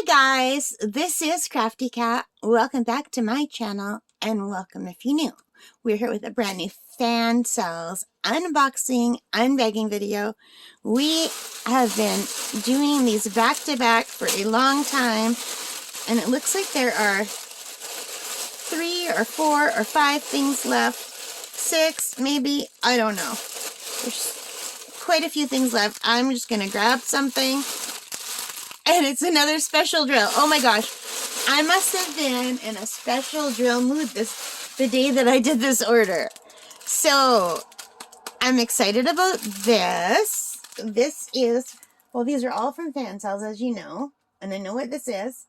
Hi guys, this is Crafty Cat. Welcome back to my channel and welcome if you're new. We're here with a brand new Fansells unboxing, unbagging video. We have been doing these back to back for a long time and it looks like there are 3 or 4 or 5 things left. 6 maybe, I don't know. There's quite a few things left. I'm just gonna grab something. And it's another special drill. Oh my gosh. I must have been in a special drill mood the day that I did this order. So, I'm excited about this. This is, well, these are all from Fansells, as you know. And I know what this is.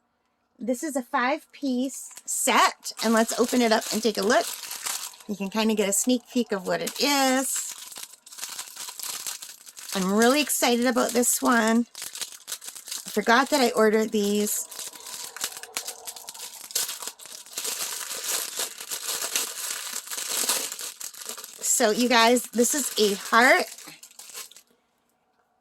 This is a 5-piece set. And let's open it up and take a look. You can kind of get a sneak peek of what it is. I'm really excited about this one. Forgot that I ordered these. So you guys, this is a heart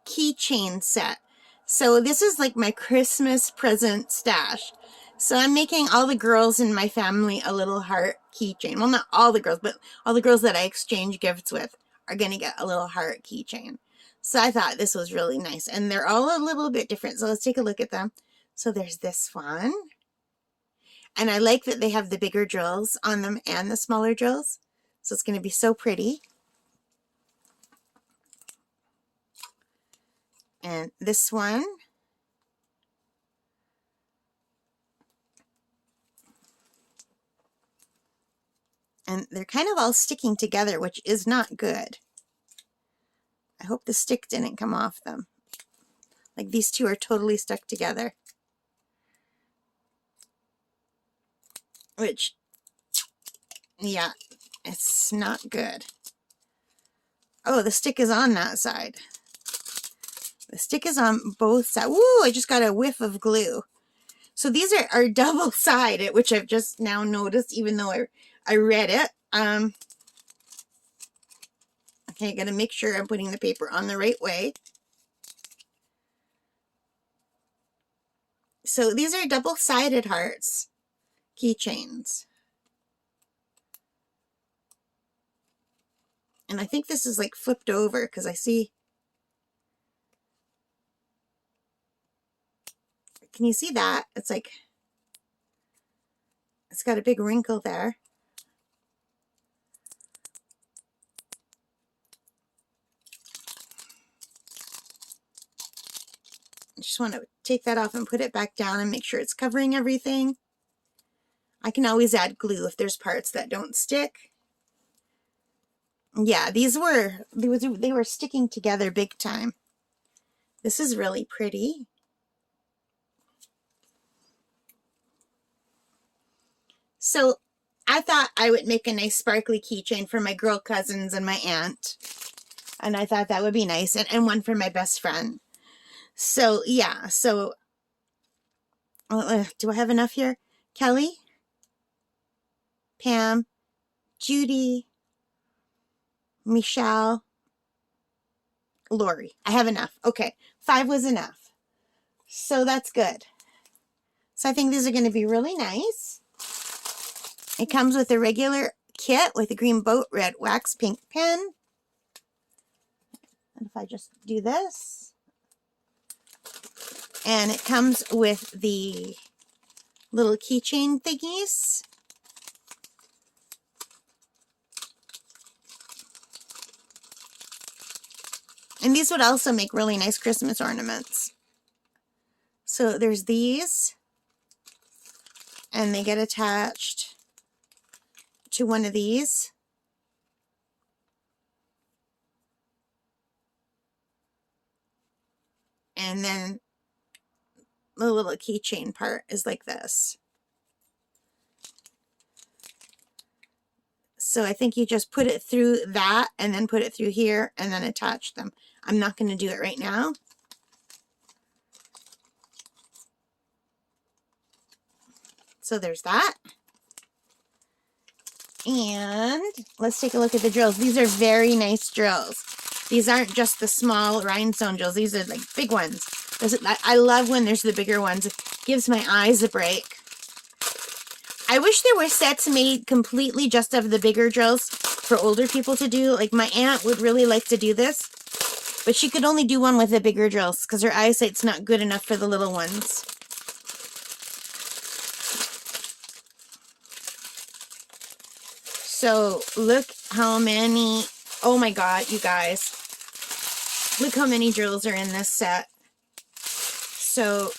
keychain set. So this is like my Christmas present stash. So I'm making all the girls in my family a little heart keychain. Well, not all the girls, but all the girls that I exchange gifts with are going to get a little heart keychain. So I thought this was really nice. And they're all a little bit different. So let's take a look at them. So there's this one. And I like that they have the bigger drills on them and the smaller drills. So it's going to be so pretty. And this one. And they're kind of all sticking together, which is not good. I hope the stick didn't come off them. Like these two are totally stuck together. Which, yeah, it's not good. Oh, the stick is on that side. The stick is on both sides. Woo, I just got a whiff of glue. So these are double-sided, which I've just now noticed, even though I read it. Okay, I gotta make sure I'm putting the paper on the right way. So these are double-sided hearts, keychains. And I think this is like flipped over because I see. Can you see that? It's like, it's got a big wrinkle there. I just want to take that off and put it back down and make sure it's covering everything. I can always add glue if there's parts that don't stick. Yeah, they were sticking together big time. This is really pretty. So I thought I would make a nice sparkly keychain for my girl cousins and my aunt. And I thought that would be nice. And one for my best friend. So, yeah. So, do I have enough here? Kelly, Pam, Judy, Michelle, Lori. I have enough. Okay. 5 was enough. So that's good. So I think these are going to be really nice. It comes with a regular kit with a green boat, red wax, pink pen. And if I just do this. And it comes with the little keychain thingies. And these would also make really nice Christmas ornaments. So there's these. And they get attached to one of these. And then the little keychain part is like this. So I think you just put it through that and then put it through here and then attach them. I'm not going to do it right now. So there's that. And let's take a look at the drills. These are very nice drills. These aren't just the small rhinestone drills. These are like big ones. I love when there's the bigger ones. Gives my eyes a break. I wish there were sets made completely just of the bigger drills for older people to do. Like my aunt would really like to do this, but she could only do one with the bigger drills because her eyesight's not good enough for the little ones. So look how many, oh my god, you guys. Look how many drills are in this set. So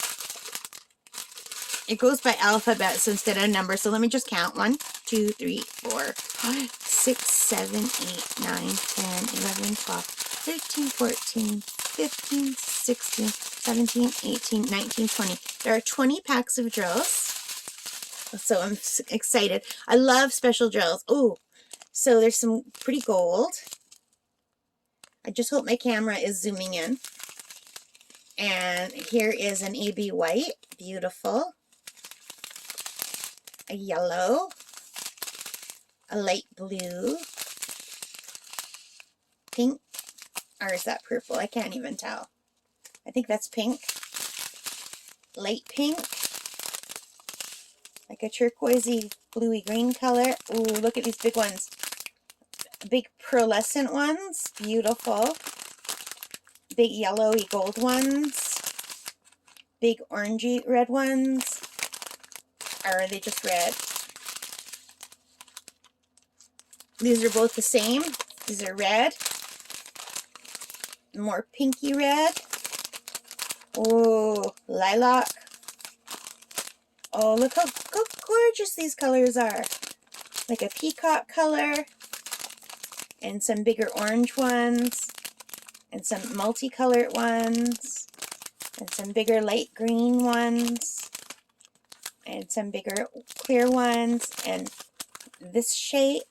it goes by alphabets instead of numbers. So let me just count. 1, 2, 3, 4, 5, 6, 7, 8, 9, 10, 11, 12, 13, 14, 15, 16, 17, 18, 19, 20. There are 20 packs of drills. So I'm excited. I love special drills. Oh, so there's some pretty gold. I just hope my camera is zooming in. And here is an AB white. Beautiful. A yellow. A light blue. Pink. Or is that purple? I can't even tell. I think that's pink. Light pink. Like a turquoisey, bluey green color. Ooh, look at these big ones. Big pearlescent ones. Beautiful. Big yellowy gold ones. Big orangey red ones. Or are they just red? These are both the same. These are red. More pinky red. Oh, lilac. Oh, look how gorgeous these colors are. Like a peacock color. And some bigger orange ones. And some multicolored ones. And some bigger light green ones. And some bigger clear ones. And this shape.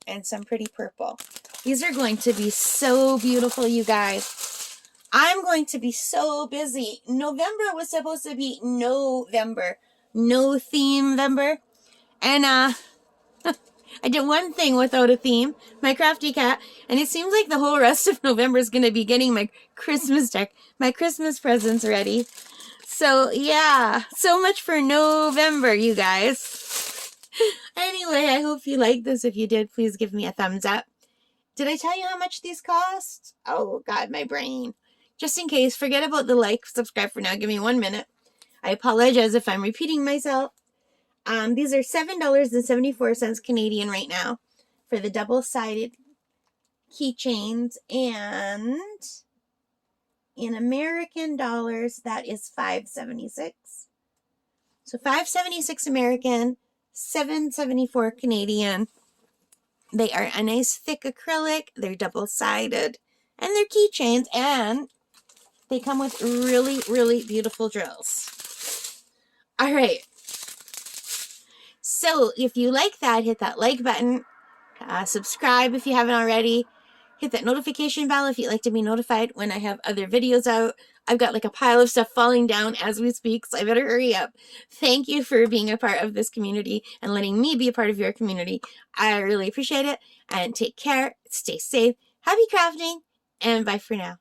And some pretty purple. These are going to be so beautiful, you guys. I'm going to be so busy. November was supposed to be November. No theme-vember. And I did one thing without a theme. My Crafty cat. And it seems like the whole rest of November is going to be getting my Christmas deck. My Christmas presents ready. So, yeah. So much for November, you guys. Anyway, I hope you liked this. If you did, please give me a thumbs up. Did I tell you how much these cost? Oh, God, my brain. Just in case, forget about the like, subscribe for now. Give me 1 minute. I apologize if I'm repeating myself. These are $7.74 Canadian right now for the double-sided keychains. And in American dollars, that is $5.76. So $5.76 American, $7.74 Canadian. They are a nice thick acrylic. They're double-sided. And they're keychains. And they come with really, really beautiful drills. All right. So if you like that, hit that like button. Subscribe if you haven't already. Hit that notification bell if you'd like to be notified when I have other videos out. I've got like a pile of stuff falling down as we speak, so I better hurry up. Thank you for being a part of this community and letting me be a part of your community. I really appreciate it. And take care. Stay safe. Happy crafting. And bye for now.